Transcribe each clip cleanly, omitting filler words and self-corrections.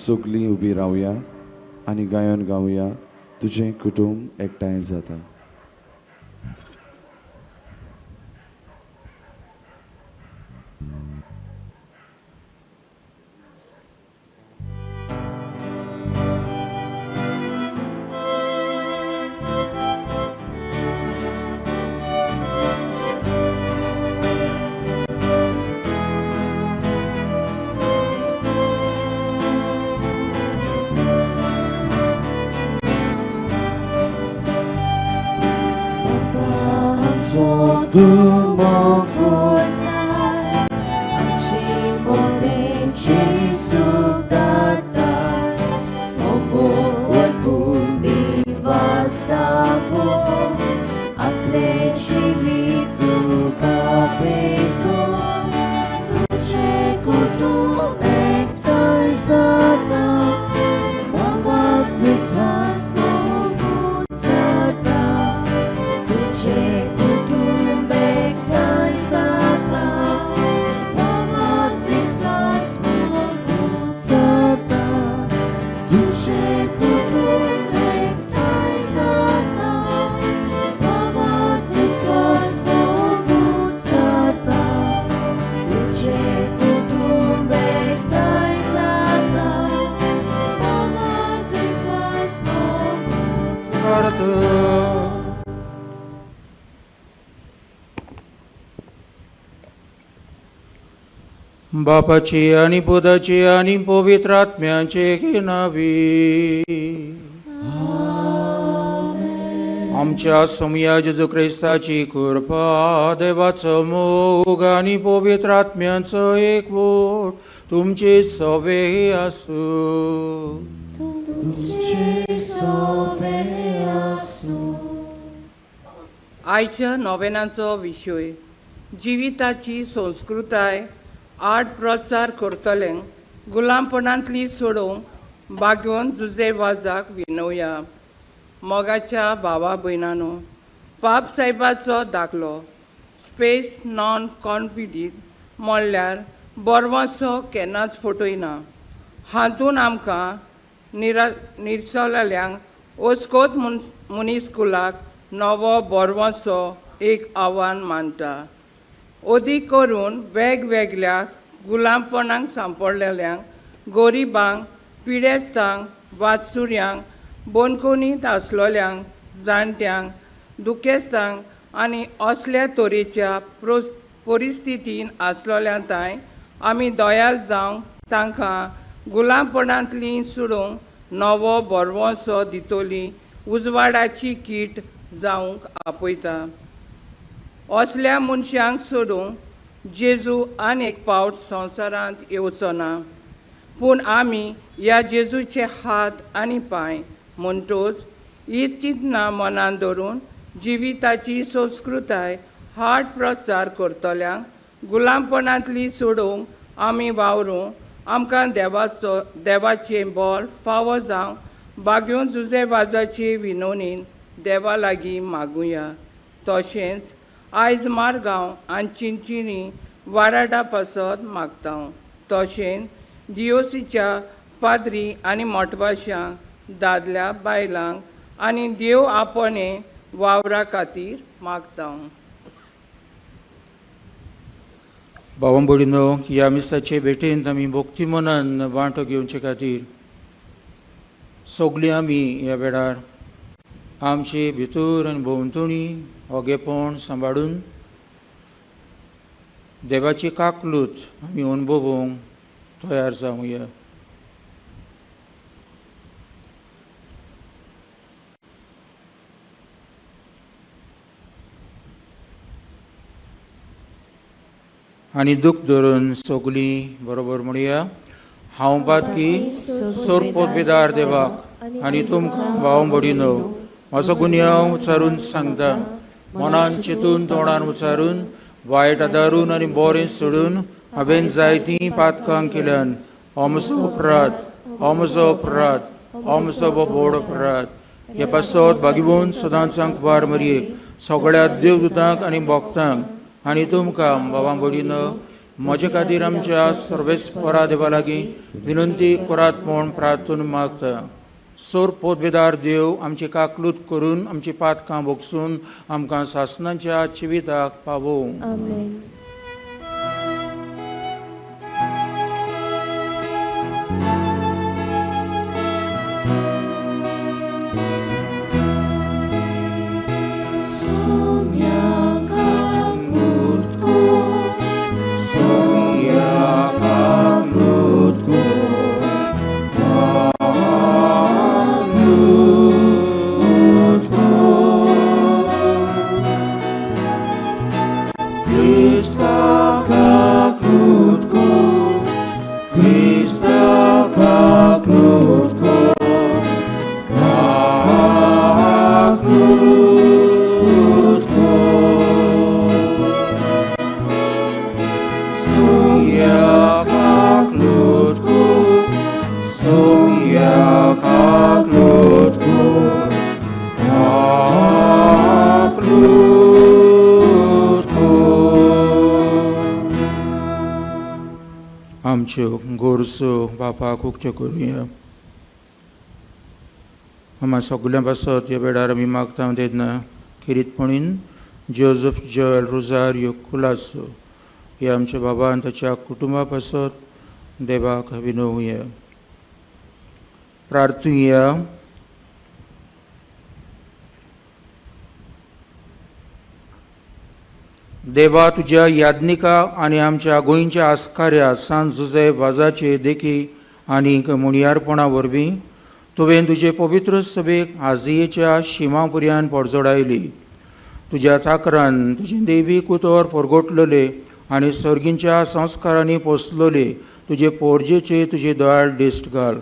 सगळीं उबी रावया आनी गायन गावया. तुजें कुटुंब एकठांय जाता. बापाची आणि पुताची आणि पवित्र आत्म्याचे नावी. आमच्या समया जेजू ख्रिस्ताची कृपा, देवाचो मोग आणि पवित्र आत्म्याचो एकवट तुमचे सवे आसूं. आयच्या नोवेनाचो विशय जिविताची संस्कृताय आड प्रचार करतल्यांक गुलामपणांतली सोडूंक बागोवन जुजे वाजाक विनवया. मोगाच्या भावा भयणांनो, पाप साहेबाचो दाखलो स्पेस नॉन कॉन्फिडंट म्हणल्यार बरवसो केन्नाच फटयना. हातून आमकां निर्सोलेल्यांक ओस्कोत मुनिस्कुलाक नवो बरवसो एक आव्हान मानता. अदीक करून वेगवेगळ्या गुलामपणांक सांपडलेल्यांक गोरिबांक, पिडेस्तांक, वाचुऱ्यांक, बोनकोनीत आसलेल्यांक, जाणट्यांक, दुखेस्तांक आनी असल्या तरेच्या परिस्थितीन आसलेल्यांताय आमी दयाल जावंक तांकां गुलामपणांतली सोडूंक नवो बरवसो दितली उजवाडाची कीट जावंक आपयता. असल्या मनशांक सोडूंक जेजू आनी एक पावट संवसारांत येवचो ना. पूण आमी ह्या जेजूचे हात आनी पांय म्हणटोच ही चिंतना मनान धरून जिविताची संस्कृताय हाड प्रचार करतल्यांक गुलामपणांतली सोडूंक आमी वावरूं. आमकां देवाचें बोल फावो जावं बागयोन जुजे वाजाचे विनवणेन देवा लागीं मागुया. तशेंच आयज मारगांव आनी चिंचिणी वाराडा पासत मागता. तशेंच दिओसीच्या पाद्री आनी मोठवाशांक, दादल्या बायलांक आनी देव आपणे वावरा खातीर मागता. भावां भयणींनो, ह्या मिसाचे भेटेंत आमी भक्ती मनान वांटो घेवचे खातीर सगळीं आमी ह्या वेळार आमचे भितर आनी भोंवतणी ओगेपण सांबाळून देवाची काकलूत आमी अनुभवूंक तयार जावया. आनी दूख धरून सगळीं बरोबर म्हणया. हांव बातकी सोरपोतबेदार देवाक आनी तुमकां भाव भयणींनो म्हजो गुन्यांव उचारून सांगता. मनान चिंतून तोंडान उचारून वायट आदारून आनी बरें सोडून हांवें जायतीं पातकां केल्यान हो म्हजो अपराध, हो म्हजो अपराध, हो म्हजो बोड अपराध. हे पासत भागिवून सदांच वार मरयेक सगळ्या देवदूतांक आनी भक्तांक आनी तुमकां भावां भयणींनो म्हजे खातीर आमच्या सर्वेस्परा देवा लागीं विनंती करात म्हूण प्रार्थून मागता. सोर पोतबेदार देव आमची काकलूत करून आमची पातकां भोगसून आमकां सासणांच्या जिविताक पावो. आमेन. आमच्यो गोरसो बापाक उक्त्यो करुया. आम्हा सगळ्यां पासत ह्या बेडार आमी मागता तेन्ना किरीतपणीन जोझफ जॉयल रोजारियो कुलासो हे आमच्या बाबा आनी ताच्या कुटुंबा पासत देवाक विनवया. प्रार्थुया. देवा तुज्या याज्ञिका आनी आमच्या गोंयच्या आस्काऱ्या सांत जोसेफ वाजाचे देखी आनीक मुणयारपणा वरवीं तुवें तुजे पवित्र सभेक आजियेच्या शिमा पर्यंत परजोडायली. तुज्या चाकरान तुजें दैवीक उतर परगोटलेले आनी सर्गींच्या संस्कारांनी पोसलेले तुजे पोरजेचे तुजे दयाळ दिश्ट घाल.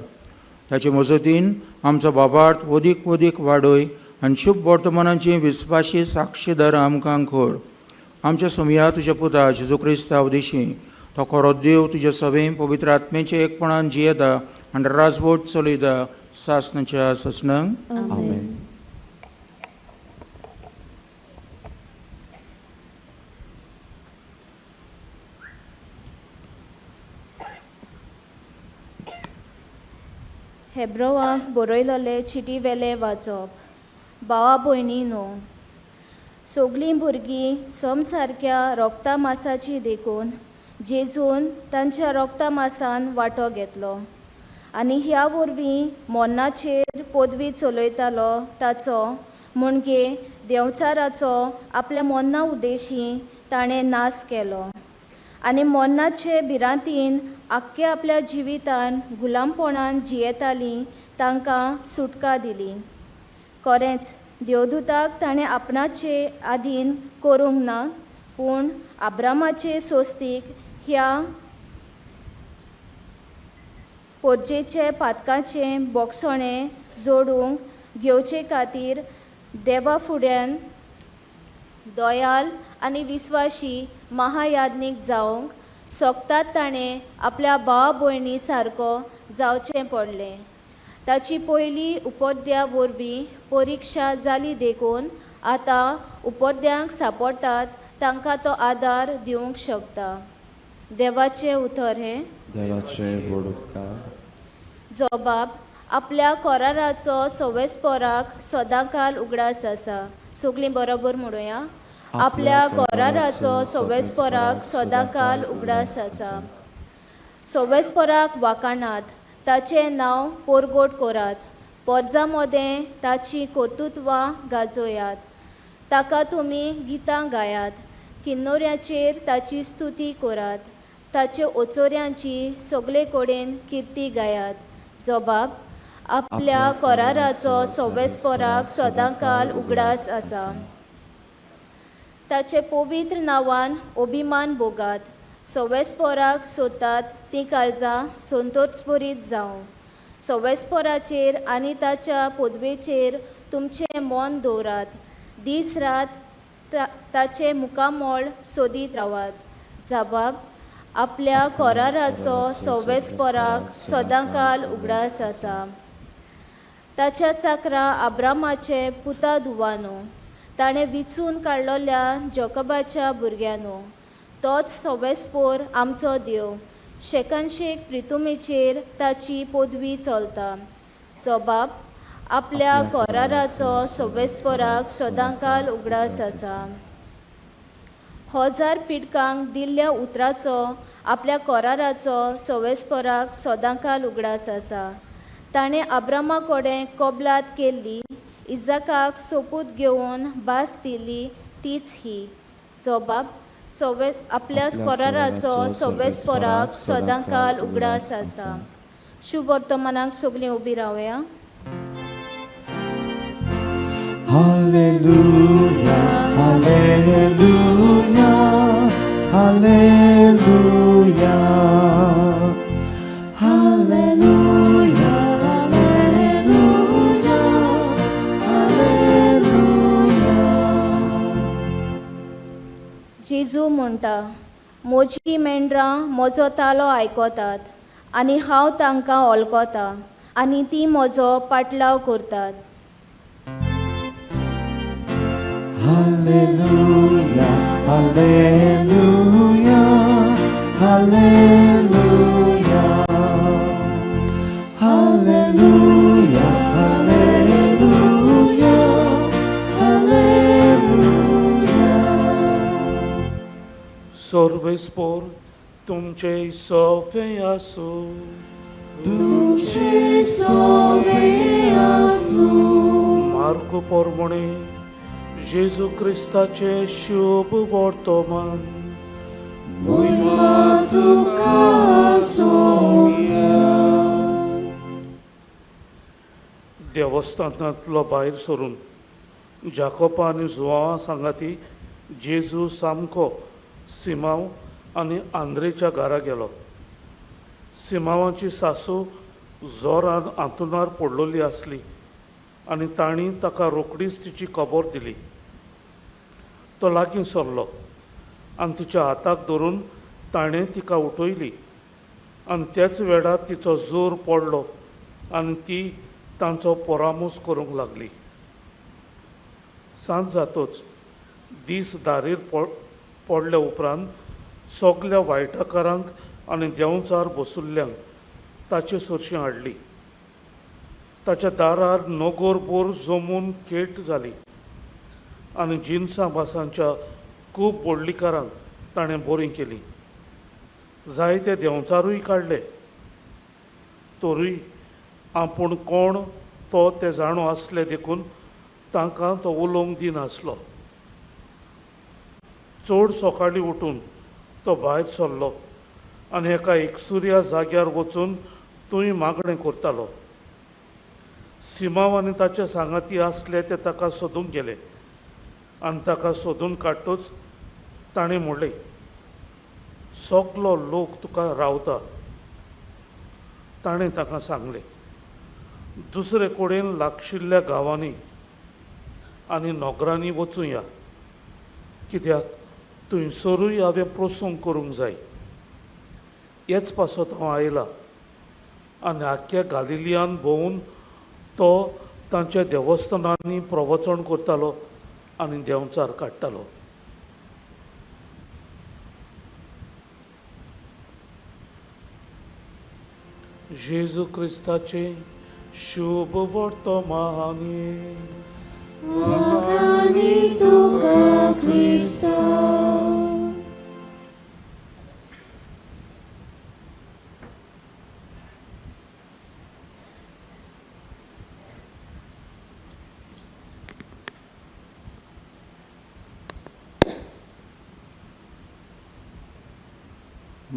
ताचे मजतीन आमचो बाबार्थ वदीक वदीक वाडय आनी शुभ वर्तमानाची विस्वाशी साक्षीदार आमकां कर. आमच्या समिया तुज्या पुता जेजू क्रिस्ता उदेशी तो खरो देव तुज्या सभेन पवित्र आत्मेचे एकपणान जियेता आनी राजवट चलयता सासणाच्या ससणांक. आमेन. हेब्रोवाक बरयलेले चिटी वेले वाचप. भावा भयणीनो, सगळीं भुरगीं सम सारक्या रोगता मासाची देखून जेजून तांच्या रोगता मासान वांटो घेतलो आनी ह्या वरवीं मोन्नाचेर पदवी चलयतालो ताचो म्हणजे देंवचाराचो आपल्या मोन्ना उद्देशी ताणें नाश केलो आनी मोन्नाचे भिरांतीन आख्ख्या आपल्या जिवितान गुलामपणान जियेतालीं तांकां सुटका दिली. खरेंच देवदूताक ताणें आपणाचे आधीन करूंक ना, पूण आब्रामाचे सोस्तीक ह्या पोरजेचे पातकाचें बोगसणें जोडूंक घेवचे खातीर देवा फुड्यान दयाल आनी विस्वाशी महायाज्ञीक जावंक सोगतात ताणें आपल्या भावा भयणी सारको जावचें पडलें. ताची पयली उपोद्या वरवीं परिक्षा जाली देखून आतां उपोद्यांक सांपडटात तांकां तो आदार दिवंक शकता. देवाचें उतर हें. देवाचे वडुपकार. जबाब. आपल्या कराराचो सवेस्पराक सदांकाल उगडास आसा. सगळीं बरोबर म्हणुया. आपल्या कराराचो सवेस्पराक सदांकाल उगडास आसा. सवेस्पराक वाखाणात, ताचें नांव पोरगोट करात. पोरजा मोदें ताची कर्तुत्वां गाजोयात. ताका तुमी गितां गायात. किन्नोऱ्याचेर ताची स्तुती करात. ताचे ओचोऱ्यांची सगळे कडेन किर्ती गायात. जबाब. आपल्या कराराचो सवेस्पराक सदांकाल उगडास आसा. ताचे पवित्र नांवान अभिमान भोगात. सवेस्पराक सोदतात तीं काळजां संतोषभरीत जावं. सवेस्पराचेर आनी ताच्या पदवेचेर तुमचें मन दवरात. दीस रात ताचे मुखामोळ सोदीत रावात. जबाब. आपल्या कराराचो सवेस्पराक सदांकाल उगडास आसा. ताच्या चाकरा आब्रामाचे पुता धुवानो, ताणें विचून काडलेल्या जोकोबाच्या भुरग्यानो, तोच सवेस्पोर आमचो देव. शेकनशेक प्रितुमेचेर ताची पदवी चलता. जो बाप आपल्या कोराराचो सवेस्पोराक सदांकाल उगडास आसा. हजार पिडकांक दिल्ल्या उतराचो आपल्या कोराराचो सवेस्पोराक सदांकाल उगडास आसा. ताणें अब्रामा कडेन कबलात केल्ली, इजाकाक सोपूत घेवन भास दिली तीच ही. जो बाप आपल्या कोराराचो सवेस्पोराक सदांकाल उगडास आसा. शुभ वर्तमानाक सगळीं उबी रावया. Hallelujah, hallelujah, hallelujah, hallelujah, hallelujah, hallelujah. जेजू म्हणटा, म्हजी मेंढरां म्हजो तालो आयकतात आनी हांव तांकां वळखतां आनी तीं म्हजो पाटलाव करतात. Hallelujah, hallelujah, hallelujah, hallelujah, hallelujah, hallelujah. सर्वेस्पोर तुमचे सोवे आसू. तुमचे सोवे आसू. मार्को पोरमणे जेजू क्रिस्ताचे शुभ वर्तमान. महिमा तुका सोम्या. देवस्थानांतलो भायर सरून जाकोबा आनी जुआंवा सांगाती जेजू सामको सिमांव आनी आंद्रेच्या घरा गेलो. सिमांवाची सासू जोरान आंतुणार पडलोली आसली आनी तांणी ताका रोखडीच तिची खबर दिली. तो लागीं सरलो आनी तिच्या हाताक धरून ताणें तिका उठयली आनी त्याच वेळार तिचो जोर पडलो आनी ती तांचो परामोस करूंक लागली. सांज जातच दीस दारीर पडल्या उपरांत सगल्या वायटाकारांक आनी देंवचार बसुल्ल्यांक ताचे सरशी हाडली. ताच्या दारार नोगोरभर जमून केट जाली आनी जिन्सां भासांच्या खूब बोडलीकारांक ताणें बोरी केली. जायते देंवचारूय काडले. तोरूय आपूण कोण तो ते जाणो आसले देखून तांकां तो उलोवंक दिनासलो. चड सकाळीं उठून तो भायर सरलो आनी एका एकसुर्या जाग्यार वचून थंय मागणें करतालो. सिमांव आनी ताचे सांगाती आसले ते ताका सोदूंक गेले आनी ताका सोदून काडटूच ताणें म्हणलें, सगलो लोक तुका रावता. ताणें ताका सांगलें, दुसरे कडेन लागशिल्ल्या गांवांनी आनी नोगरांनी वचूया, कित्याक थंयसरूय हांवें प्रसंग करूंक जाय. हेच पासत हांव आयला. आनी आख्ख्या गालिलियान भोंवून तो तांच्या देवस्थानांनी प्रवचन करतालो आनी देंवचार काडटालो. जेजू क्रिस्ताचे शुभ वर्तमानी. वखाणी तुका क्रिस्ता.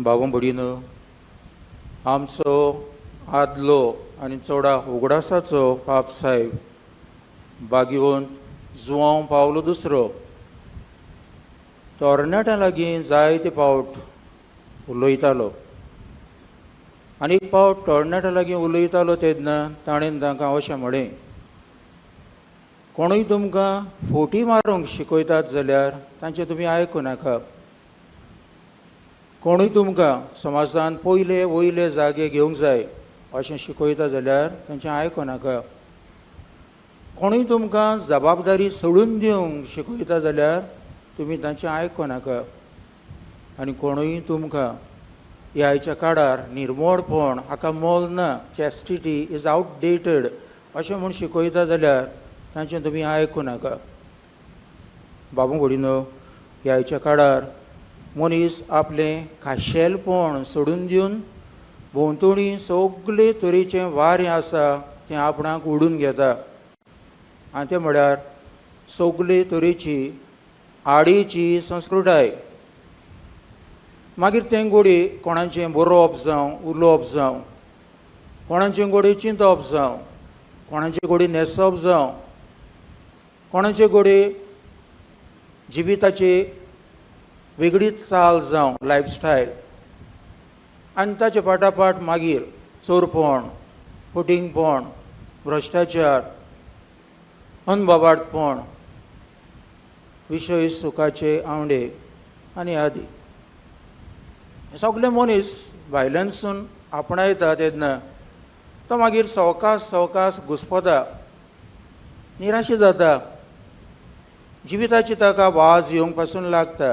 भाव भयणीनो, आमचो आदलो आनी चोडा उगडासाचो पाप साहेब बागेवन जुआंव पावलो दुसरो तरणाट्यां लागीं जायते फावट उलयतालो. आनी एक फावट तरणाट्यां लागीं उलयतालो तेन्ना ताणें तांकां अशें म्हळें, कोणूय तुमकां फोटी मारूंक शिकयतात जाल्यार तांचें तुमी आयकूं नाका. कोणूय तुमकां समाजांत पयले वयले जागे घेवंक जाय अशें शिकयता जाल्यार तांचें आयकूं नाका. कोणूय तुमकां जबाबदारी सोडून दिवंक शिकयता जाल्यार तुमी तांचें आयकूं नाका. आनी कोणूय तुमकां ह्याच्या काळार निर्मोळपण हाका मोल ना, चॅस्टिटी इज आउटडेटेड अशें म्हूण शिकयता जाल्यार तांचें तुमी आयकूं नाका. बाबू भयणीनो, ह्याच्या काळार मनीस आपलें खाशेलपण सोडून दिवन भोंवतणी सगळे तरेचें वारें आसा तें आपणाक ओडून घेता. आनी तें म्हळ्यार सगळे तरेची आडीची संस्कृताय. मागीर तें घोडी कोणाचें बरोवप जावं उलोवप जावं, कोणाचें घोडी चिंतप जावं, कोणाचे घोडी न्हेसप जावं, कोणाचे घोडी जिविताची वेगळीच चाल जावं, लायफस्टायल. आनी ताचे फाटाफाट मागीर चोरपण, फटिंगपण, भ्रश्टाचार, अनबाबाडपण, विशय सुखाचे आवडे आनी आदी. सगळे मनीस भायल्यानसून आपणायता तेन्ना तो मागीर सवकास घुस्पता, निराशी जाता, जिविताची ताका वाज येवंक पासून लागता.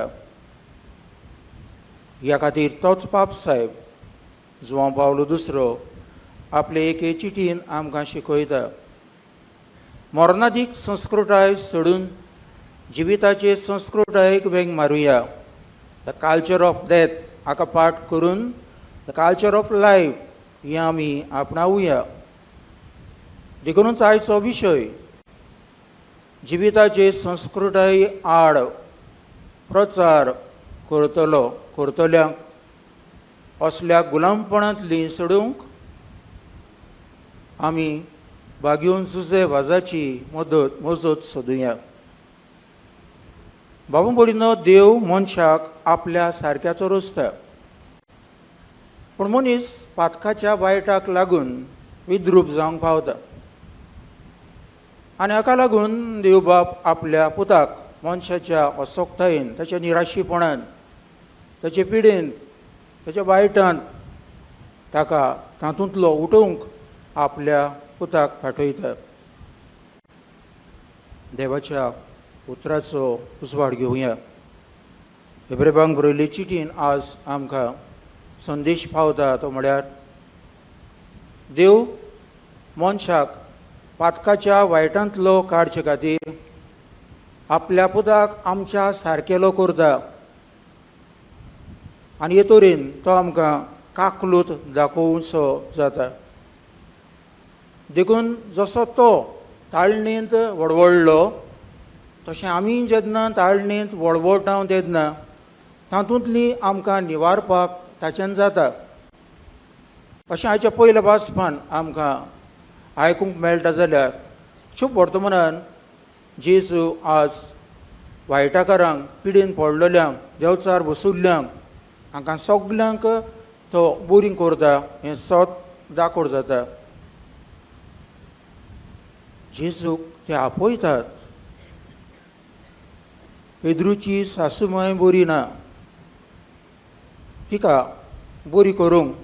ह्या खातीर तोच पाप साहेब जुआंव पावलो II आपले एके चिटीन आमकां शिकयता, मरणादीक संस्कृताय सोडून जिविताचे संस्कृतायेक वेग मारुया. द कल्चर ऑफ डेथ हाका पाठ करून द कल्चर ऑफ लायफ ही आमी आपणावया. देखूनच आयचो विशय जिविताचे संस्कृताये आड प्रचार करतल्यांक असल्या गुलामपणांतली सोडूंक आमी बागेवन झुजे वाजाची मजत सोदुया. बाबू भयणीनो, देव मनशाक आपल्या सारक्याचो रोसता, पूण मनीस पातकाच्या वायटाक लागून विद्रूप जावंक पावता. आनी हाका लागून देव बाप आपल्या पुताक मनशाच्या असोक्तायेन, ताच्या निराशीपणान, ताचे पिडेंत, ताच्या वायटांत ताका तातूंतलो उठोवंक आपल्या पुताक पाठयता. देवाच्या उतराचो उजवाड घेवया. हेब्रेबांक बरयल्ले चिटीन आज आमकां संदेश पावता तो म्हळ्यार देव मनशाक पातकाच्या वायटांतलो काडचे खातीर आपल्या पुताक आमच्या सारकेलो करता. आनी हे तरेन तो आमकां काकलूत दाखोवचो जाता. देखून जसो तो ताळणेंत वडवडलो तशें आमी जेन्ना ताळणेंत वडवडटा तेन्ना तातूंतली आमकां निवारपाक ताच्यान जाता. अशें हाच्या पयल्या वाचपान आमकां आयकूंक मेळटा जाल्यार शुभ वर्तमानान जेजू आज वायटाकारांक, पिडेन पडलेल्यांक, देंवचार बसुल्ल्यांक हांकां सगल्यांक तो बोरींग करता हें सत दाखोड जाता. जेजूक ते आपयतात. पेद्रूची सासूमाय बरी ना, तिका बरी करूंक,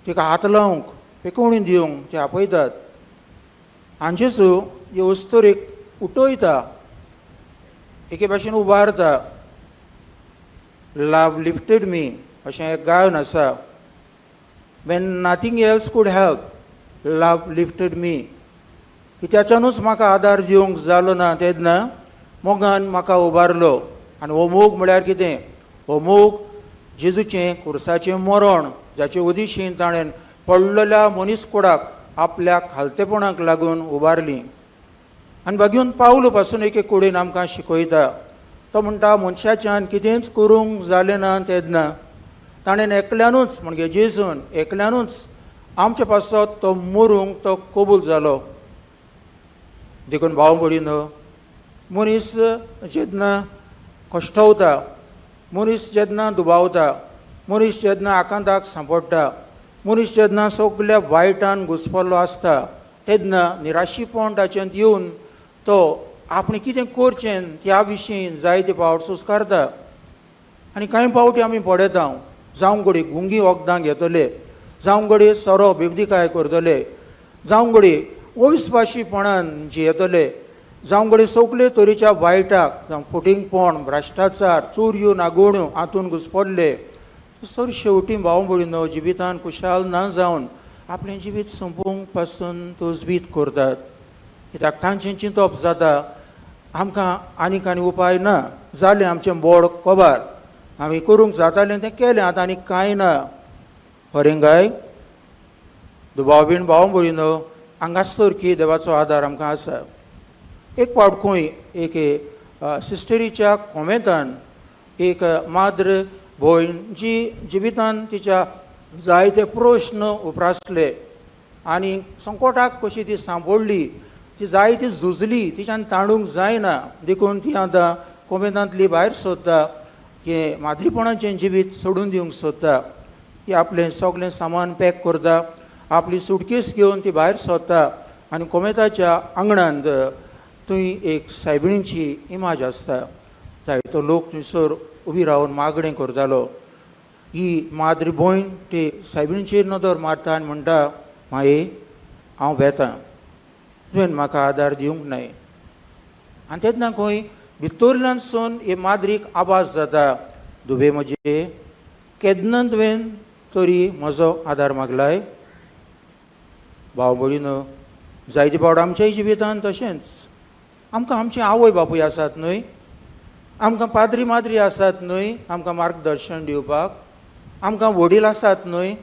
तिका हात लावंक, पेकोवणी दिवंक ते आपयतात. आनी जेजू हे वस्तुरेक उठयता, एके भाशेन उबारता. लव लिफ्टेड मी अशें एक गायन आसा. वेन नथींग एल्स कूड हेल्प, लव लिफ्टेड मी. की त्याच्यानूच म्हाका आदार दिवंक जालो ना तेन्ना मोगान म्हाका उबारलो. आनी हो मोग म्हळ्यार कितें? हो मोग जेजूचें कुर्साचें मरण, जाचे उदिशीं ताणें पडलेल्या मनीसकुडाक आपल्या खालतेपणाक लागून उबारली. आनी बागेवन पावलो पासून एक कुडीन आमकां शिकयता. तो म्हणटा मनशाच्यान कितेंच करूंक जालें ना तेन्ना ताणें एकल्यानूच म्हणजे जेजून एकल्यानूच आमचे पासत तो मरूंक तो कबूल जालो. देखून भाव भयणीनो, मनीस जेन्ना कश्टवता, मनीस जेन्ना दुबावता, मनीस जेन्ना आकांताक सांपडटा, मनीस जेन्ना सगल्या वायटान घुस्पल्लो आसता तेन्ना निराशीपण ताच्यान येवन तो आपणें कितें करचें त्या विशीं जायते फावट सुस्कारता. आनी कांय फावटी आमी पडयता, जावं घडी गुंगी वखदां घेतले, जावं घडी सोरो बेबदिकाय करतले, जावं घडी अविस्वाशीपणान जियेतले. जावं घडये सगळे तरेच्या वायटाक जावं फुटींगपण भ्रश्टाचार चोरयो नागोण्यो हातून घुसपडले सर शेवटी भाव भयणो जिवितान खुशाल ना जावन आपलें जिवीत संपोवंक पासून तोजवीत करतात कित्याक तांचें चिंतप जाता आमकां आनीक आनी उपाय ना जालें आमचें बोड कोबार आमी करूंक जातालें तें केलें आतां आनीक कांय ना खरेंगाय दुबाव बीण भाव भयणो हांगासर की देवाचो आदार आमकां आसा एक पावट खंय एक सिस्टरीच्या कॉमेंतान एक माद्र भयण जी जिवितान तिच्या जायते प्रश्न उप्रासले आनी संकटाक कशी ती सांपडली ती जायती झुजली तिच्यान ताणूंक जायना देखून ती आतां कॉमेंतांतली भायर सोदता की माद्रीपणाचें जिवीत सोडून दिवंक सोदता ती आपलें सगळें सामान पॅक करता आपली सुटकेस घेवन ती भायर सोदता आनी कॉमेताच्या आंगणांत थंय एक सायबिणीची इमाज आसता जायतो लोक थंयसर उबी रावन मागणें करतालो ही माद्री भयण ते सायबिणीचेर नदर मारता आनी म्हणटा माये हांव भेतां तुवें म्हाका आदार दिवंक नाय आनी तेन्ना खंय भितरल्यान सून हे माद्रीक आवाज जाता दुबे म्हजे केन्ना तुवें तरी म्हजो आदार मागलाय भाव भयणो जायते फावट आमच्याय जिवितांत तशेंच आमकां आमचे आवय बापूय आसात न्हय आमकां पाद्री माद्री आसात न्हय आमकां मार्गदर्शन दिवपाक आमकां वडील आसात न्हय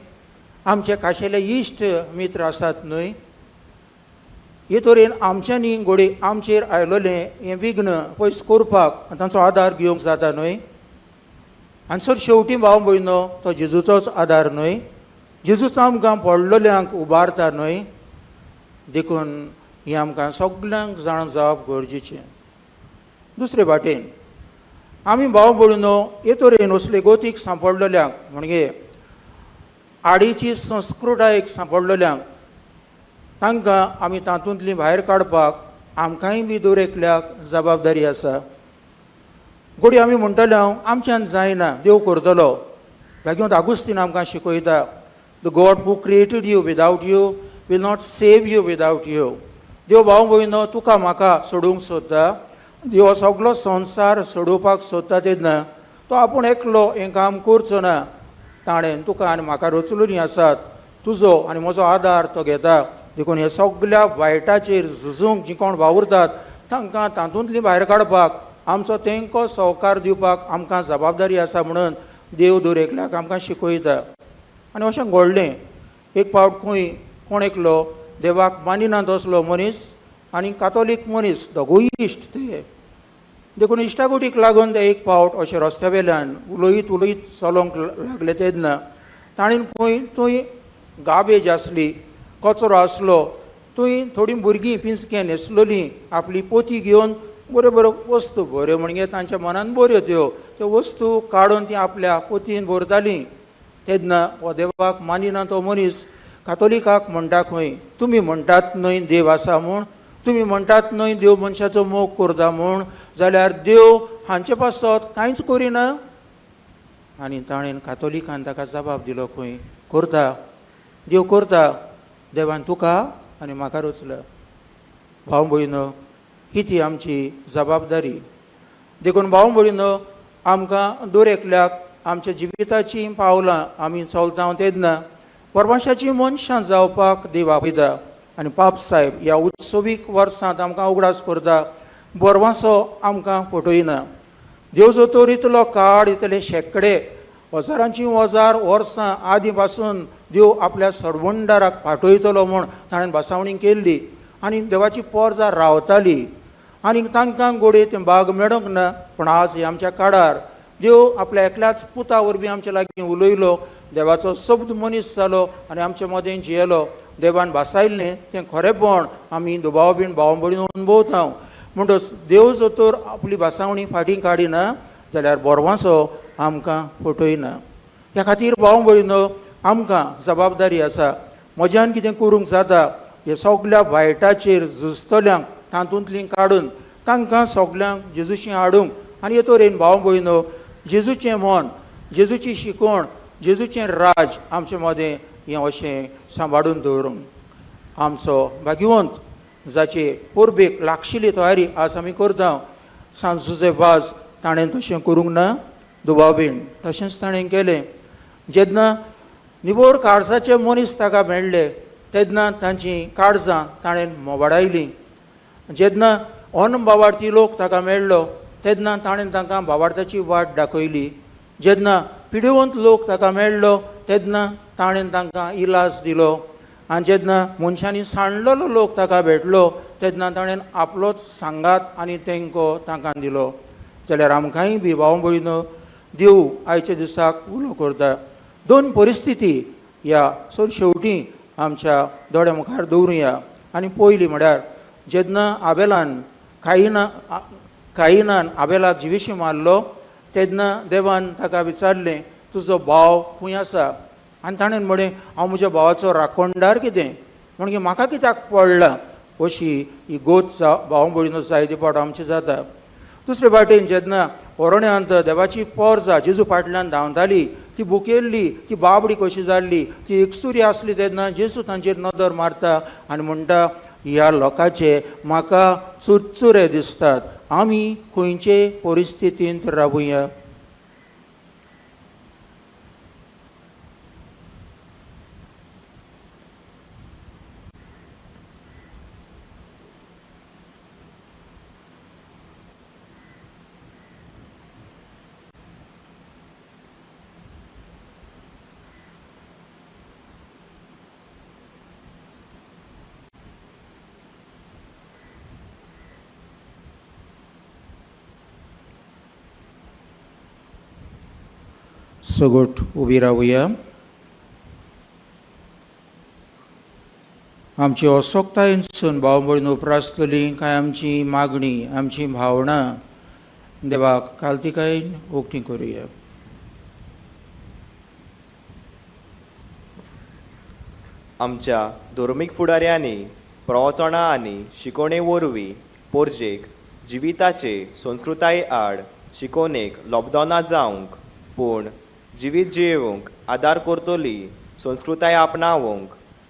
आमचे खाशेले इश्ट मित्र आसात न्हय हे तरेन आमच्यांनी घोडये आमचेर आयलोलें हें विघ्न पयस करपाक तांचो आदार घेवंक जाता न्हय आनी सर शेवटी भाव भयणो तो जेजूचोच आदार न्हय जेजूच आमकां पडलोल्यांक उबारता न्हय देखून हें आमकां सगळ्यांक जाण जावप गरजेचें दुसरे वाटेन आमी भाव भयणो हे तरेन असले गोतीक सांपडलेल्यांक म्हणजे आडीची संस्कृतायेक सांपडलेल्यांक तांकां आमी तातूंतली भायर काडपाक आमकांय बी दर एकल्याक जबाबदारी आसा घोडी आमी म्हणटले आमच्यान जायना देव करतलो लागीं आगुस्तीन आमकां शिकयता the God who created you without you will not save you without you देव भाव भयणो तुका म्हाका सोडूंक सोदता देव सगळो संवसार सोडोवपाक सोदता तेन्ना तो आपूण एकलो हें काम करचो ना ताणें तुका आनी म्हाका रचलुनी आसात तुजो आनी म्हजो आदार तो घेता देखून हे सगळ्या वायटाचेर झुजूंक जीं कोण वावुरतात तांकां तातूंतली भायर काडपाक आमचो तेंको सहकार दिवपाक आमकां जबाबदारी आसा म्हणून देव दर एकल्याक आमकां शिकयता आनी अशें घडलें एक फावट खंय कोण एकलो देवाक मानिनात असलो मनीस आनी कातोलीक मनीस दोगूय इश्ट ते देखून इश्टागोटीक लागून ते एक फावट अशें रस्त्या वेल्यान उलयत उलयत चलोंक लागले तेन्ना ताणें खंय थंय गाबेज आसली कचरो आसलो थंय थोडीं भुरगीं पिंजके न्हेसलोलीं आपली पोती घेवन बऱ्यो बऱ्यो वस्तू बऱ्यो म्हणजे तांच्या मनान बऱ्यो त्यो वस्तू काडून ती आपल्या पोतयेन भरतालीं तेन्ना हो देवाक मानिना तो मनीस कातोलिकाक म्हणटा खंय तुमी म्हणटात न्हय देव आसा म्हूण तुमी म्हणटात न्हय देव मनशाचो मोग करता म्हूण जाल्यार देव हांचे पासत कांयच करिना आनी ताणें कातोलिकान ताका जबाब दिलो खंय करता देव करता देवान तुका आनी म्हाका रचला भाव भयणो ही ती आमची जबाबदारी देखून भाव भयणो आमकां दर एकल्याक आमच्या जिविताची पावलां आमी चलता तेन्ना परमेशाची मनशां जावपाक देव आपयता आनी पाप साहेब ह्या उत्सवीक वर्सांत आमकां उगडास करता बोरवासो आमकां फटयना देव जो तर इतलो काळ इतले शेकडे हजारांची हजार वर्सां आदी पासून देव आपल्या सडवंडाराक पाठयतलो म्हूण ताणें भासावणी केल्ली आनी देवाची पोरजां रावताली आनी तांकां घोडये तें भाग मेळोंक ना पूण आज हे आमच्या काळार देव आपल्या एकल्याच पुता वरवीं आमचे लागीं उलयलो देवाचो शब्द मनीस जालो आनी आमचे मदें जियेलो देवान भासायल्लें तें खरेंपण आमी दुबाव बीन भाव भयणीन अनुभवता म्हणटच देव जर तर आपली भासावणी फाटीं काडिना जाल्यार बोरवासो आमकां फटयना ह्या खातीर भाव भयणो आमकां जबाबदारी आसा म्हज्यान कितें करूंक जाता हे सगळ्या वायटाचेर झुजतल्यांक तातूंतलीं काडून तांकां सगळ्यांक जेजूशी हाडूंक आनी हे तरेन भाव भयणो जेजूचें मन जेजूची शिकवण जेजूचें राज आमचे मदें हें अशें सांबाळून दवरूंक आमचो भाग्यवंत जाचे परबेक लागशिल्ली तयारी आज आमी करता. सांत जोसेफ वाज ताणें तशें करूंक ना दुबाबीण, तशेंच ताणें केलें. जेन्ना निबोर काळजाचे मनीस ताका मेळ्ळे तेन्ना तांची काळजां ताणें मोबाडायलीं. जेन्ना अन्न बावार्थी लोक ताका मेळ्ळो तेन्ना ताणें तांकां भावार्थाची वाट दाखयली. जेन्ना पिडेवंत लोक ताका मेळ्ळो तेन्ना ताणें तांकां इलाज दिलो. आनी जेन्ना मनशांनी सांडलेलो लोक ताका भेटलो तेन्ना ताणें आपलोच सांगात आनी तेंको तांकां दिलो. जाल्यार आमकांय बी भाव भयणो देव आयच्या दिसाक उलो करता. दोन परिस्थिती ह्या शेवटी आमच्या दोळ्या मुखार दवरुया. आनी पयली म्हळ्यार जेन्ना कायिनान आबेलाक जिवेशी मारलो तेन्ना देवान ताका विचारलें तुजो भाव खंय आसा. आनी ताणें म्हणलें हांव म्हज्या भावाचो राखणदार कितें म्हणजे म्हाका कित्याक पडला. अशी ही गोत भाव भयणो जायते फावट आमची जाता. दुसरे वाटेन जेन्ना ओरोण्यांत देवाची पोरजां जेजू फाटल्यान धांवताली ती बुकेल्ली ती बाबडी कशी जाल्ली ती एकसुरी आसली तेन्ना जेजू तांचेर नदर मारता आनी म्हणटा ह्या लोकांचे म्हाका चुरचुरे दिसतात. आमी खंयचे परिस्थितींत रावुया. सगोट उबी रावुया. आमची असोक्तायेनसून भाव भयणो उप्रासतली काय आमची मागणी आमची भावना देवाक काल्तिकायेन उक्ती करुया. आमच्या धर्मीक फुडाऱ्यांनी प्रवचनां आनी शिकोवणे वरवीं पोरजेक जिविताचे संस्कृताये आड शिकोवणेक लोबदोना जावंक पूण जिवीत जियेवंक आदार करतली संस्कृताय आपणावंक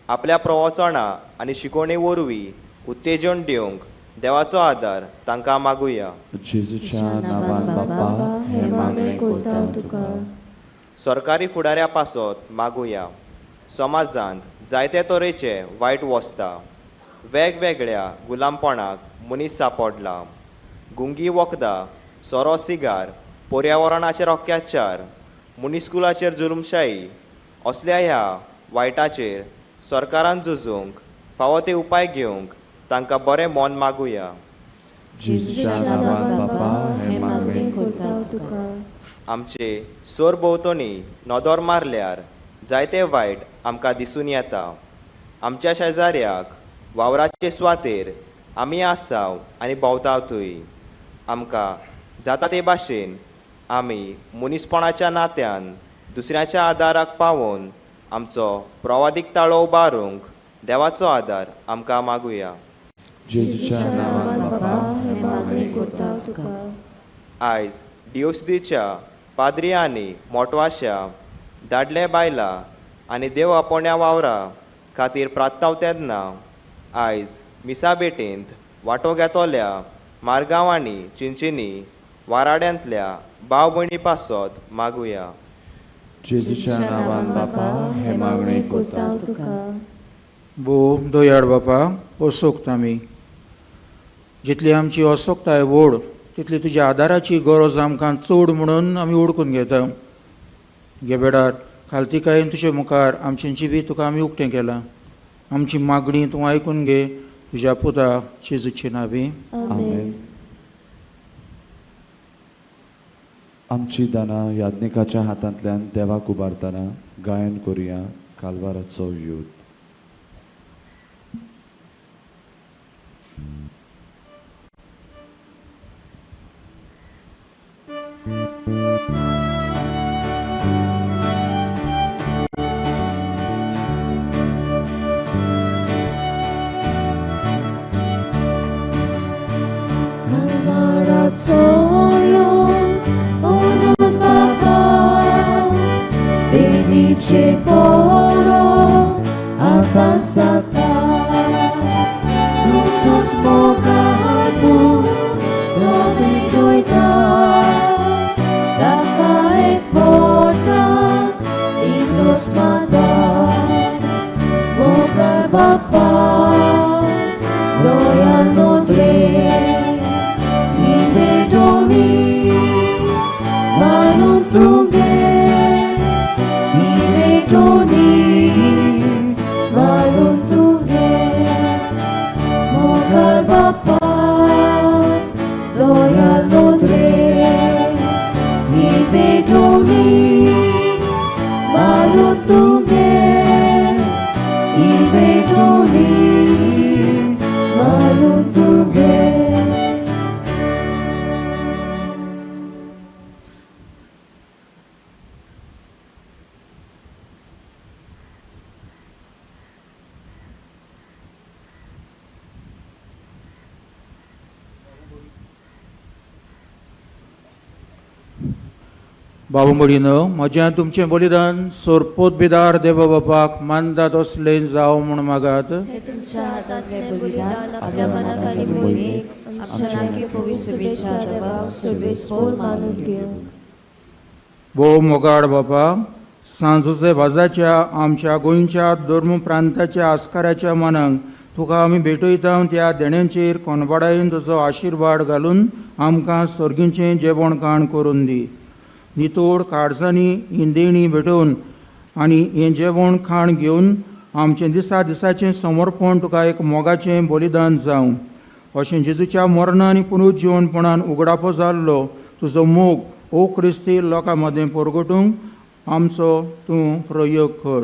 आपल्या प्रवचनां आनी शिकोवणे वरवीं उत्तेजन दिवंक देवाचो आदार तांकां मागुया. जेजूच्या नांवान बापा हे मागणें करता तुका. सरकारी फुडाऱ्या पासत मागुया. समाजांत जायते तरेचे वायट वस्ता वेगवेगळ्या गुलामपणाक मनीस सांपडला. गुंगी वखदां सोरो सिगार पर्यावरणाचेर अत्याचार मनीसकुलाचेर जुलमशाही असल्या ह्या वायटाचेर सरकारान झुजूंक फावो ते उपाय घेवंक तांकां बरें मोन मागुया. जेजूच्या नांवान बापा हे मागणें करता तुका. आमचे सोर भोंवतणी नदर मारल्यार जायते वायट आमकां दिसून येता. आमच्या शेजाऱ्याक वावराचे सुवातेर आमी आसाव आनी भोंवताव थंय. आमकां जाता ते भाशेन आमी मनीसपणाच्या नात्यान दुसऱ्याच्या आदाराक पावोवन आमचो प्रवादीक ताळो उबारूंक देवाचो आदार आमकां मागुया. जेजूच्या नांवान बापा हे मागणें करता तुका. आयज डिओसिसच्या पाद्री आनी मोटवाश्या दादले बायलां आनी देव आपोवण्या वावरां खातीर प्रार्थनाव तेन्ना आयज मिसा बेटेंत वांटो घेतोल्या मारगांव आनी चिंचिनी वाराड्यांतल्या भाव भयणी पासत मागुया. जेजूच्या नांवान बापा हे मागणें करता तुका. भो दोयाड बापा असोक्त आमी जितली आमची असोक्ताय व्हड तितली तुज्या आदाराची गरज आमकां चड म्हणून आमी ओळखून घेता. गे बेडार खालतिकायेन तुजे मुखार आमचें जिवीत तुका आमी उक्तें केलां. आमची मागणी तूं आयकून घे तुज्या पुता जेजूचे नांवी. आमेन. आमची दानां याज्ञिकाच्या हातांतल्यान देवाक उबारतना गायन करुया कालवाराचो youth. Cię porok, a ta sata, तुगे 이베토니 마룬 तुगे 모갈 바빠 너야 노드레 이베토니 마룬 तुगे 이베토니 마룬 तुगे बाबू मडीनो म्हजें तुमचें बलिदान सोरपोत बिदार देवा बापाक मानतात असलें जावं म्हूण मागात. हे तुमच्या हातांतले बलिदान आपल्या मनाखाली मोहीमेक आमच्या नागी पवित्र शुभेच्छा देवाक सर्वेस्पोर मानून घेवंक. भोव मोगाड बापा, सांजोचे वाजाच्या आमच्या गोंयच्या धर्म प्रांताच्या आस्काराच्या मनाक तुका आमी भेटयता त्या देण्यांचेर कोनबाडायेन तुजो आशिर्वाद घालून आमकां सर्गीचें जेवण खाण करून दी. नितोड काळजांनी ही देणी भेटोवन आनी हें जेवण खाण घेवन आमचें दिसा दिसाचें समर्पण तुका एक मोगाचें बलिदान जावं. अशें जेजूच्या मरण आनी पुनरुज्जीवनपणान उगडापो जाल्लो तुजो मोग ओ क्रिस्ती लोकां मदें परगटूंक आमचो तूं प्रयोग कर.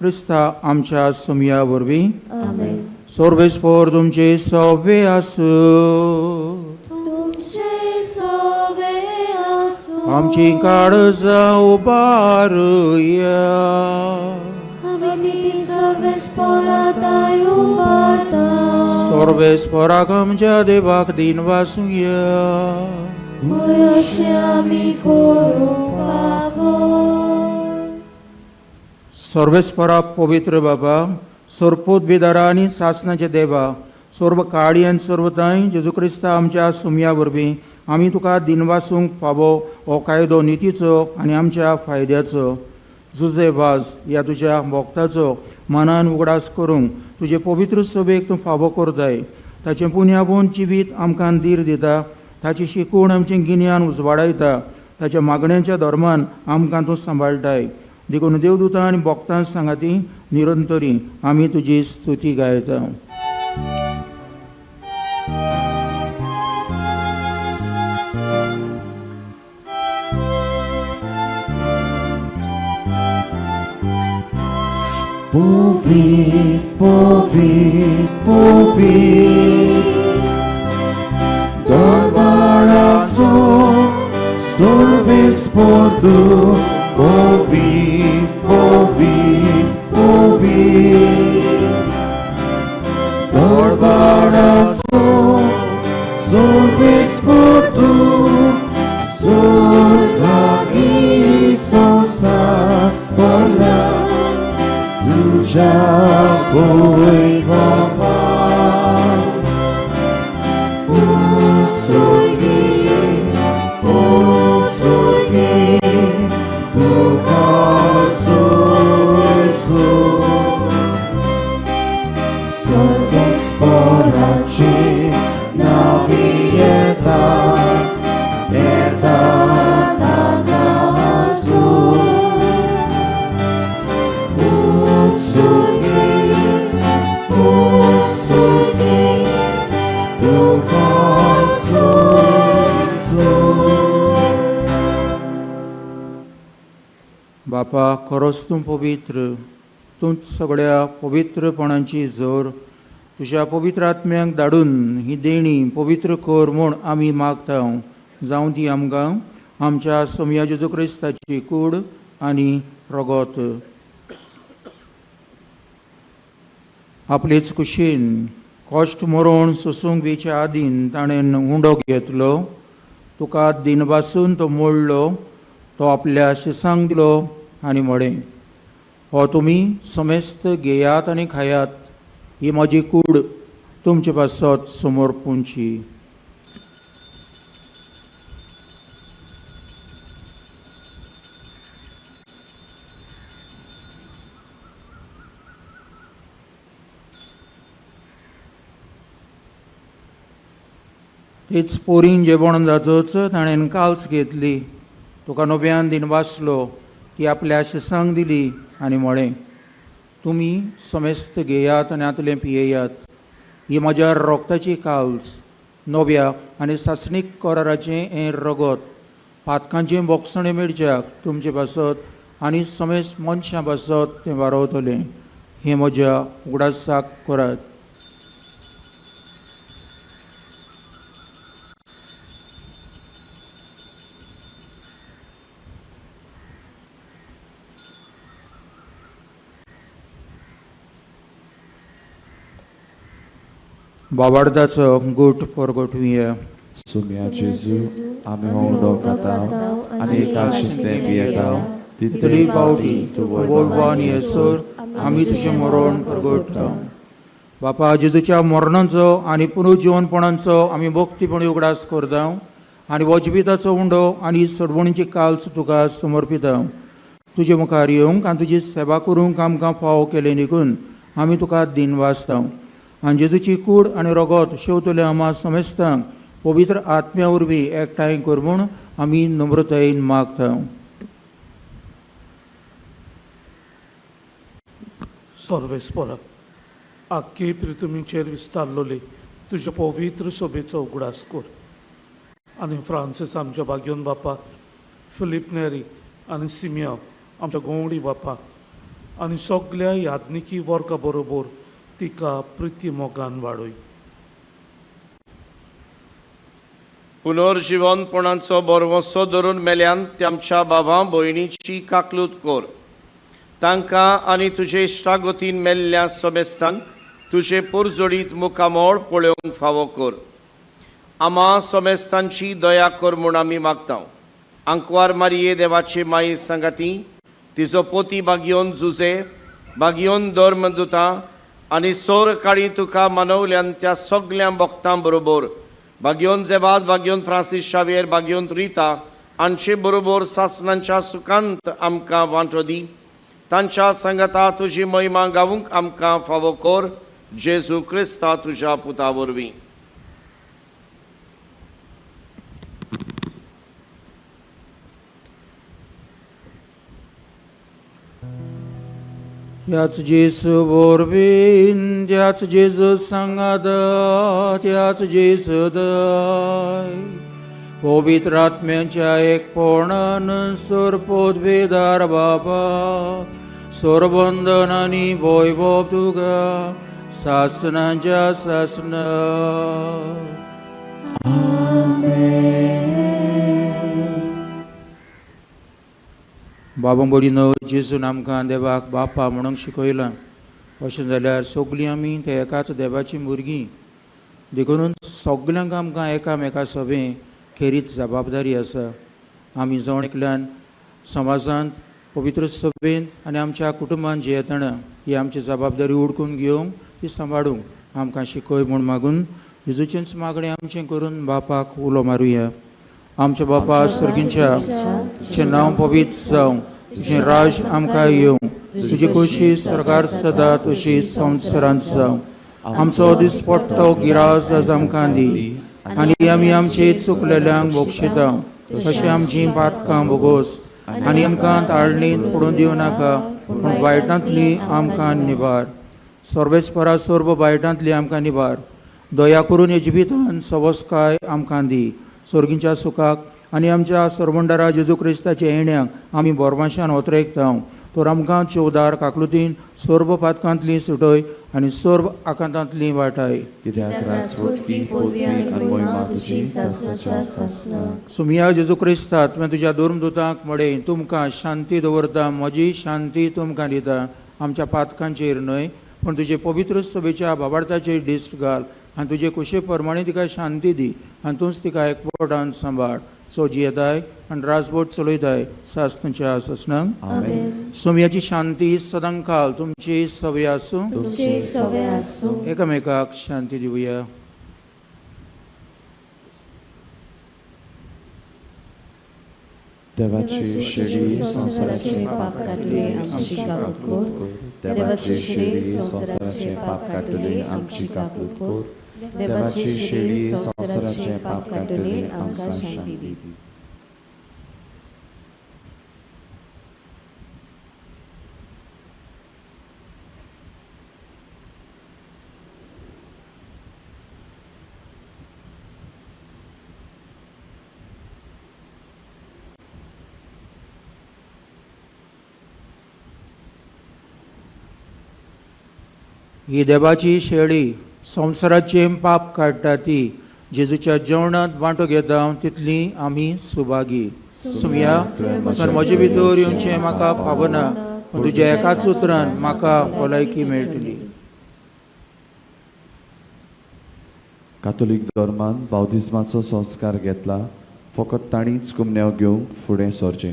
क्रिस्ता आमच्या सुमया वरवीं. आमेन. सर्वेस्पोर तुमचे सवे आसूं. तुमचे सवे आसूं. आमची काळजां उबारुया. आमी ती सर्वेस्पोरांताय उबारता. सर्वेस्पोराक आमच्या देवाक दिन वासुया. अशें आमी करूंक फावोर. सर्वेस्परा पवित्र बाबा, सोरपोत बिदारा आनी सासणाचे देवा, सर्व काळी आनी सर्वताय जेजू क्रिस्ता आमच्या सुमया वरवीं आमी तुका दिनवासूंक फावो हो कायदो नितीचो आनी आमच्या फायद्याचो. जुजे वाज ह्या तुज्या भोगताचो मनान उगडास करूंक तुजे पवित्र सभेक तूं फावो करताय. ताचें पुण्याबून जिवीत आमकां धीर दिता. ताची शिकवण आमचें गिन्यान उजवाडायता. ताच्या मागण्यांच्या धर्मान आमकां तूं सांबाळटाय. देखून देवदूतां आनी भोगतां सांगाती निरंतरी आमी तुजी स्तुती गायता. Povid, povid, povid Darbarazo Sorvespor tu Povid, povid, povid Darbarazo Sorvespor tu Sorgagi sosa Bona Duja voivova Usugi, Duka Suesu Sorvesporaci Navieta Eta Takasu बापा, खरोच तूं पवित्र. तूंच सगळ्या पवित्रपणांची जोर. तुज्या पवित्र आत्म्याक धाडून ही देणी पवित्र कर म्हूण आमी मागता. जावं ती आमकां आमच्या सोमया जेजू क्रिस्ताची कूड आनी रगत. आपलेच कुशीन कश्ट मरोवन सोसूंक वेच्या आदीन ताणें उंडो घेतलो. तुका दिनवासून तो मोडलो. तो आपल्या शिसांक दिलो आनी म्हळें, हो तुमी समेस्त घेयात आनी खायात. ही म्हजी कूड तुमचे पासत समोर पोंची. तेच पोरीन जेवण जातच ताणें काल्स घेतली तुका नव्यान दिनवासलो ती आपल्या शिसांक दिली आनी म्हळें, तुमी समेस्त घेयात आनी आतलें पियेयात. ही म्हज्या रोगताची काल्स, नव्या आनी सासणीक कराराचें हें रगत, पातकांचें बोगसणें मेळच्याक तुमचे बसत आनी समेस्त मनशां बसत तें वारवतलें. हें म्हज्या उगडासाक करात. बाबार्दाचो गूट परगटुया. सुम्या जेजू आमी वांगडो खाताव आनी एकाशींतलें पियेताव. तितली पावटी तूं वळवान येसर आमी तुजें मरण परगटता. बापा, जेजूच्या मरणाचो आनी पुनरुज्जीवनपणाचो आमी भक्तीपणी उगडास करता आनी वजबिताचो उंडो आनी सडवणीची काल्स तुका समर्पिता. तुजे मुखार येवंक आनी तुजी सेवा करूंक आमकां फाव केले निकून आमी तुका दिनवासता. आनी जेजूची कूड आनी रगत शेवतले आम्हा समेस्तांक पवित्र आत्म्या वरवीं एकठांय कर म्हूण आमी नम्रतायेन मागता. सर्वेस्परा, आख्खे पृथ्वीचेर विस्तारलोले तुज्या पवित्र सोबेचो उगडास कर. आनी फ्रांसीस आमच्या बागयोन बापा, फिलीप नेरी आनी सिमिया आमच्या गोवडी बापा आनी सगळ्या याज्ञिकी वर्गा बरोबर तिका प्रिती मोगान वाडय. पुनर्जीवनपणाचो बरवंसो धरून मेल्यान तांच्या भावां भयणीची काकलूत कर. तांकां आनी तुजे इश्टागतीन मेल्ल्या समेस्तांक तुजे पुरजोडीत मुखामोळ पळोवंक फावो कर. आम्हा समेस्तांची दया कर म्हूण आमी मागता. आंकवार मारये देवाचे माये सांगाती, तिचो पोती बागयोन जुजे, बागयोन धर्मदुतां आनी सोर काळी तुका मानवल्यान त्या सगळ्या भक्तां बरोबर बागयोन जेवाज, बागयोन फ्रांसीस शावेर, बागयोन रिता हांचे बरोबर सासणांच्या सुखांत आमकां वांटो दी. तांच्या संगता तुजी महिमा गावूंक आमकां फावो कर. जेजू क्रिस्ता तुज्या पुता वरवीं. ह्याच जेजू वरवीं, त्याच जेजू सांगात, त्याच जेजू दय, पवित्र आत्म्याच्या एकपणान सरपोदवेदार बाबा, सोरबंधन आनी वैभव तुका सासणाच्या सासना. बाबा बडीनो जेजून आमकां देवाक बापा म्हणून शिकयलां. अशें जाल्यार सगळीं आमी ते एकाच देवाची भुरगीं. देखून सगळ्यांक आमकां एकामेका सभे खेरीत जबाबदारी आसा. आमी जावन एकल्यान समाजांत, पवित्र सभेंत आनी आमच्या कुटुंबांत जे येतना ही आमची जबाबदारी उडकून घेवंक, ती सांबाळूंक आमकां शिकय म्हूण मागून जेजूचेंच मागणें आमचें करून बापाक उलो मारुया. आमच्या बापा सर्गींच्या, तुजें नांव पवित्र जावं, तुजें राज आमकां येवं, तुजी खोशी सरकार सदा तशी संवसारांत जावं. आमचो दिसपट्टो गिरास आज आमकां दी आनी आमी आमचे चुकलेल्यांक बक्षिता. तशें आमचीं पातकां बोगोस आनी आमकां ताळणींत पडून दिवं नाका, पूण वायटांतली आमकां निबार. सर्वेस्परा सर्व वायटांतली आमकां निबार. दया करून हे जिवितांत सवस्काय आमकां दी. सर्गींच्या सुखाक आनी आमच्या सरमंडरा जेजू क्रिस्ताच्या येण्याक आमी बोरमाशान ओतरेकता. तर आमकां चवदार काकलुतीन सर्व पातकांतली सुटय आनी सर्व आकांतांतली वाटाय. कित्याक रासवटकी, पोतवी आनी महिमा तुजी सासणाच्या सासना. सुमिया जेजू क्रिस्ता, तुवें तुज्या धर्मदुतांक म्हळें, तुमकां शांती दवरता, म्हजी शांती तुमकां दिता. आमच्या पातकांचेर न्हय, पण तुजे पवित्र सभेच्या बाबार्थाचेर दिश्ट घाल आनी तुजे कुशे प्रमाणे तिका शांती दी आनी तूंच तिका एकवटान सांबाळ. सो जियेताय आनी राजवट चलयताय सासणाच्या सासणांक. सुमयाची शांती सदांकाल तुमची सवय आसूं. एकामेकाक शांती दिवया. देवाची शेळी संवसाराचे पाप काडले आमची काकूत कर. देवाची शेळी संवसाराचे पाप काडले आमची काकूत कर. देवाची शेळी संवसाराचे पाप काडले आमकां शांती दी. ही देवाची शेळी संवसाराचे पाप काडटा ती जेजूच्या जेवणात वांटो घेता तितली आमी सुभागी. सुमया तर म्हजे भितर येवचें म्हाका फावना, पूण तुज्या एकाच उतरान म्हाका भलायकी मेळटली. कातोलीक धर्मान बावतिस्माचो संस्कार घेतला फकत ताणीच कुमन्याव घेवंक फुडें सरचें.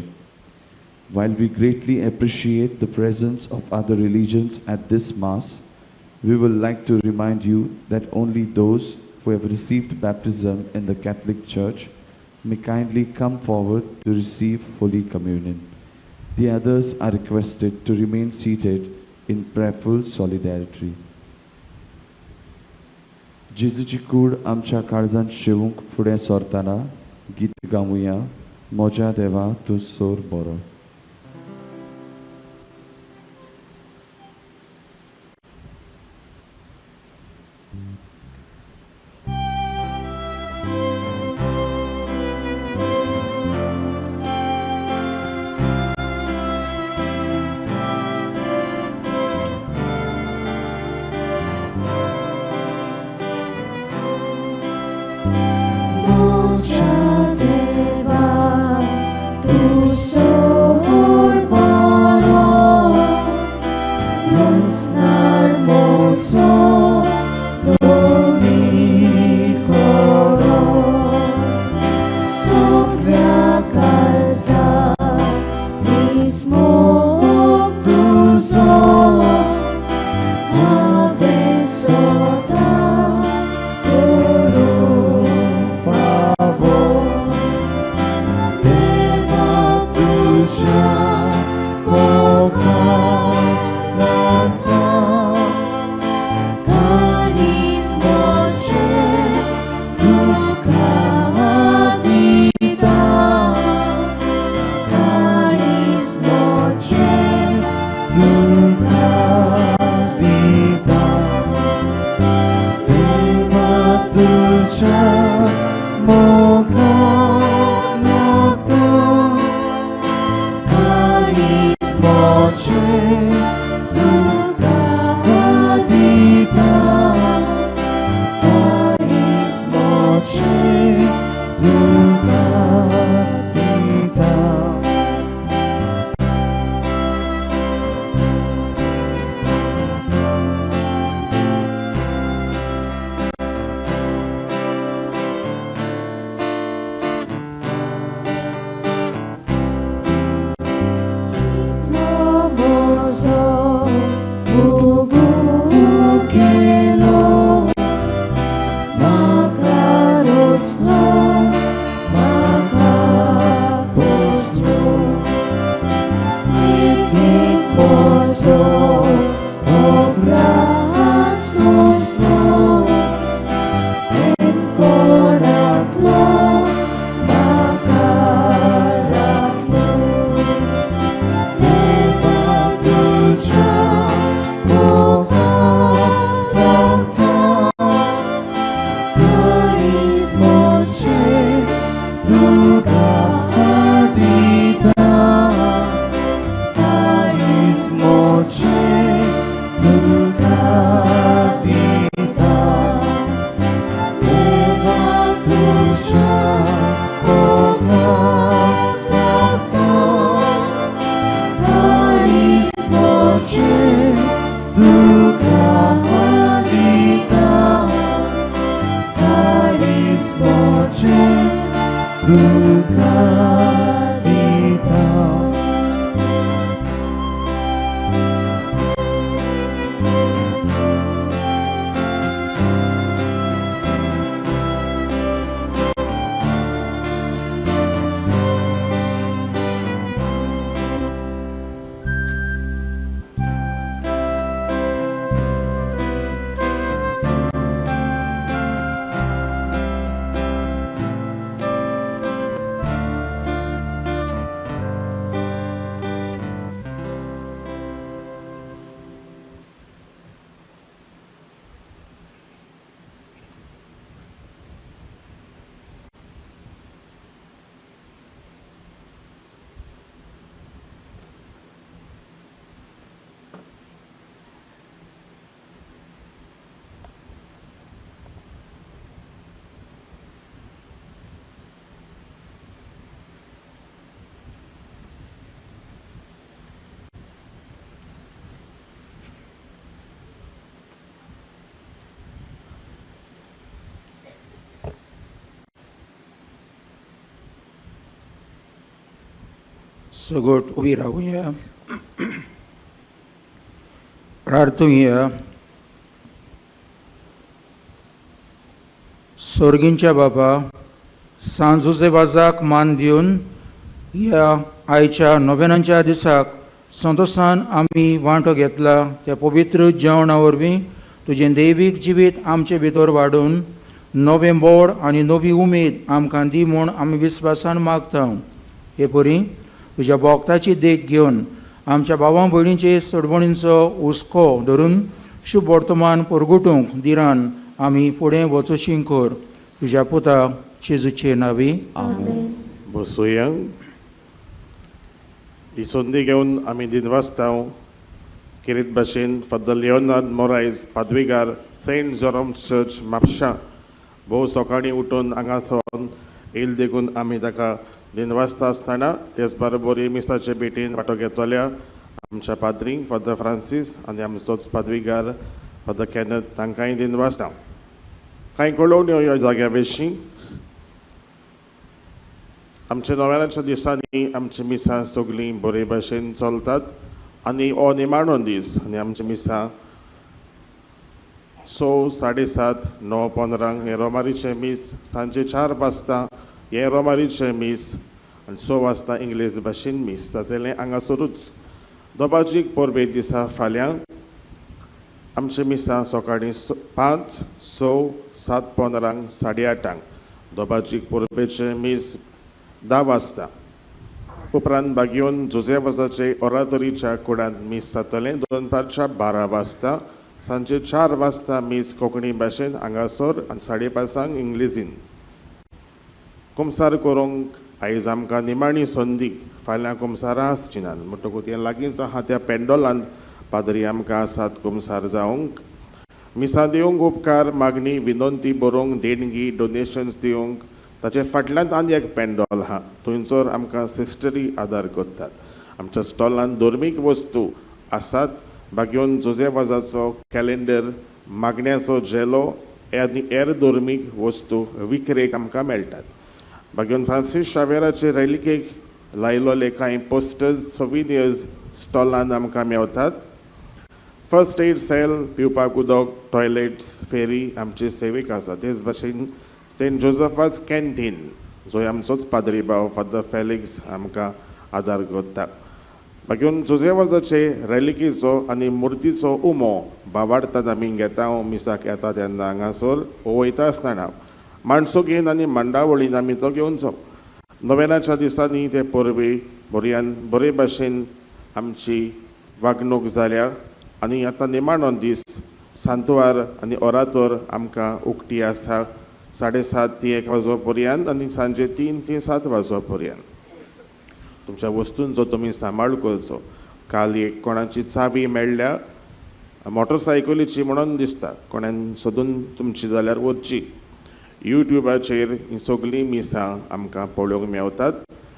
While we greatly appreciate the presence of other religions at this Mass, we would like to remind you that only those who have received baptism in the Catholic Church may kindly come forward to receive Holy Communion. The others are requested to remain seated in prayerful solidarity. जेजूची कूड आमच्या काळजांत शेवूंक फुडें सरतना गीत गावुया, म्हज्या देवा तूं सोर बरो. सगोट उभी राहूया, प्रार्थूया. स्वर्गींच्या बाबा, सांजुसेवाजाक मान दिवन ह्या आयच्या नोवेनांच्या दिसाक संतोशान आमी वांटो घेतला त्या पवित्र जेवणा वरवीं तुजें दैवीक जिवीत आमचे भितर वाडून नवें मोड आनी नवी उमेद आमकां दी म्हूण आमी विस्वासान मागता. हे परी तुज्या भोगताची देख घेवन आमच्या भावां भयणींचे सडवणींचो हुस्को धरून शुभ वर्तमान परगटूंक दिरान आमी फुडें वचोशी कर. तुज्या पुता जेजूचे नांवी. आमेन. बसूया. ही संदी घेवन आमी दिनवासतांव किरीत भाशेन फादर लिओनार्ड मोरायज पादवीगार सेंट जॉरम चर्च म्हापशां भोव सकाळीं उठून हांगासर येयले देखून आमी ताका दिनवासता आसतना तेच बरोबर मिसाचे भेटेन वांटो घेतल्या आमच्या पाद्रींक फादर फ्रांसीस आनी आमचोच पादवीगार फादर कॅनथ तांकांय दिनवासतांव. कांय कळोवण्यो ह्या जाग्या विशीं. आमच्या नव्याच्या दिसांनी आमची मिसां सगळीं बरे भाशेन चलतात आनी हो निमाणो दीस आनी आमची मिसां 6, 7:30, 9:15 हे रोमारीचे मीस, सांजे 4 वाजता हे रोमारीचे मीस आनी 6 वाजता इंग्लीश भाशेन मीस जातलें हांगासरूच. दोबाजीक परबे दिसा फाल्यां आमचे मिसां सकाळीं 5, 6, 7:15, 8:30 दोबाजीक परबेचे मीस 10 वाजता. उपरांत बागयोन जोसेफाचे ओरातोरीच्या कुडांत मीस जातलें दनपारच्या 12 वाजता. सांजे 4 वाजता मीस कोंकणी भाशेन हांगासर आनी 5:30 इंग्लिशीन. कुमसार करूंक आयज आमकां निमाणी संदी. फाल्यां कुमसारां आसची नात म्हणटकूच हें लागींच आहा त्या पेंडोलांत पाद्री आमकां आसात कुमसार जावंक. मिसां दिवंक उपकार मागणी विनंती बरोवंक देणगी डोनेशन्स दिवंक ताचे फाटल्यान आनी एक पेंडॉल आहा थंयसर आमकां सिस्टरी आदार करतात. आमच्या स्टॉलांत धर्मीक वस्तू आसात. बागयोन जोसेफाजाचो कॅलेंडर, मागण्याचो जेलो आनी हेर धर्मीक वस्तू विक्रेक आमकां मेळटात. बागयोन फ्रांसीस शावेराचे रेलिकेक लायलोले कांय पोस्टर्स सोविनियर्स स्टॉलांत आमकां मेवतात. फर्स्ट एड सेल, पिवपाक उदक, टॉयलेट्स, फेरी आमचे सेवेक आसा. तेच भाशेन सेंट जोसेफाज कॅन्टीन जंय आमचोच पाद्री भाव फादर फेलिक्स आमकां आदार करता. बागयोन जोसेफाजाचे रेलिकेचो आनी मुर्तीचो उमो भावार्थांत आमी घेता. मिसाक येता तेन्ना हांगासर वयता आसतना माणसुगेन आनी मंडावळीन आमी तो घेवनचो. नोवेनाच्या दिसांनी ते परबे बरे भाशेन आमची वागणूक जाल्या आनी आतां निमाणो दीस सांतवार आनी ओरातोर आमकां उक्ती आसा 7:30 ते 1 वाजो पर्यंत आनी सांजे 3 ते 7 वाजो पर्यंत. तुमच्या वस्तूंचो तुमी सांबाळ करचो. काल एक कोणाची चावी मेळ्ळ्या मोटरसायकलीची म्हणून दिसता. कोणान सोदून तुमची जाल्यार वरची. यूट्यूबाचेर ही सगळीं मिसां आमकां पळोवंक मेवतात.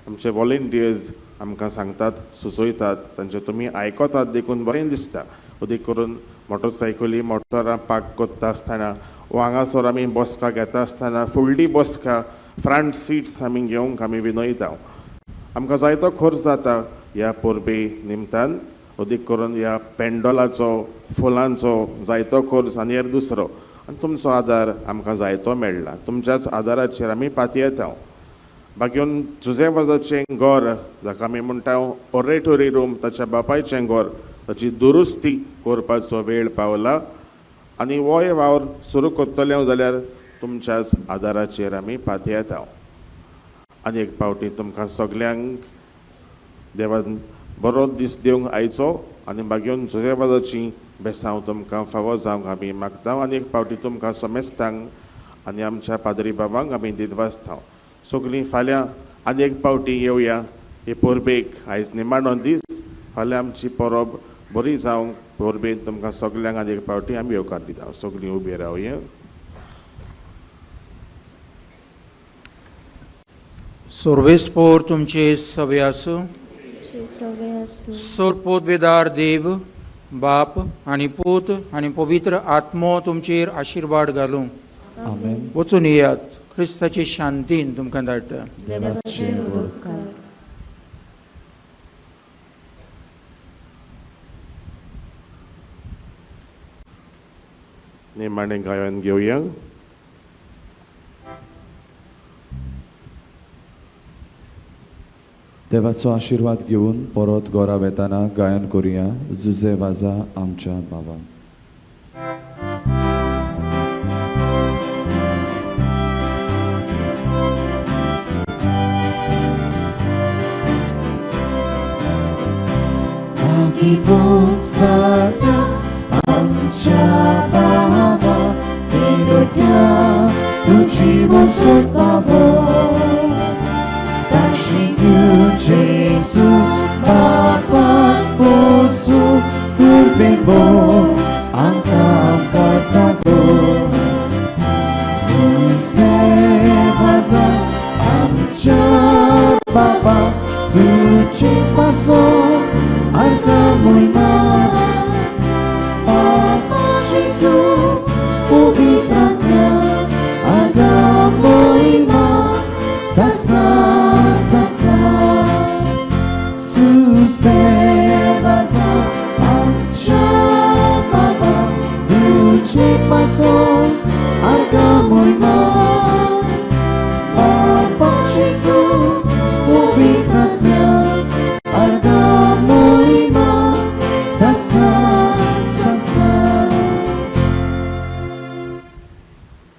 आमचे वॉलंटियर्स आमकां सांगतात, सुचयतात, तांचे तुमी आयकतात देखून बरें दिसता. उदेक करून मोटरसायकली मोटरां पार्क करता आसतना वा हांगासर आमी बसका घेता आसतना फुडली बसका फ्रंट सीट्स आमी घेवंक आमी विनयता. आमकां जायतो खर्च जाता ह्या परबे निमतान. उदेक करून ह्या पेंडोलाचो, फुलांचो जायतो खर्च आनी हेर दुसरो. आनी तुमचो आदार आमकां जायतो मेळ्ळा. तुमच्याच आदाराचेर आमी पाती येता. बागयोन जोसेफाजाचें घर जाका आमी म्हणटा ओरेटोरी रूम, ताच्या बापायचें घर, ताची दुरुस्ती करपाचो वेळ पावला आनी हो वावर सुरू करतले जाल्यार तुमच्याच आदाराचेर आमी पाती येता. आनी एक फावटी तुमकां सगल्यांक देवान बरो दीस दिवंक आयचो आनी बागयोन जोसेफाजाची बेसांव तुमकां फावो जावंक आमी मागता. आनी एक फावटी तुमकां सोमेस्तांक आनी आमच्या पाद्री बाबांक आमी दिनवासता. सगळीं फाल्यां आनी एक फावटी येवया हे परबेक. आयज निमाणो दीस, फाल्यां आमची परब बरी जावंक परबेन तुमकां सगल्यांक आनी एक फावटी आमी येवकार दिता. सगळीं उबी रावया. सर्वेस्पोर तुमचे सवे आसूं. सगळे आसूं. सोरपोतवेदार देव, बाप आनी पूत आनी पवित्र आत्मो तुमचेर आशिर्वाद घालूं. आमेन. वचून येयात. क्रिस्ताची शांतीन तुमकां धाडटा. देवाचे उपकार. निमाणें गायन घेवया. देवाचो आशिर्वाद घेवन परत घरा वेताना गायन करुया जुजे वाजा आमच्या बाबा. 기분 살려 암차 바와 이도냐 우지 모습 바보 사시규 제수 바바 보수 울베보 앙kamka 사고 수세바자 암차 바바 우지 마소 Arca muy mal, Papa Jesus, povitratnia, arca muy mal, sasa, sasa, susevaza, amcha, Papa, duce paso.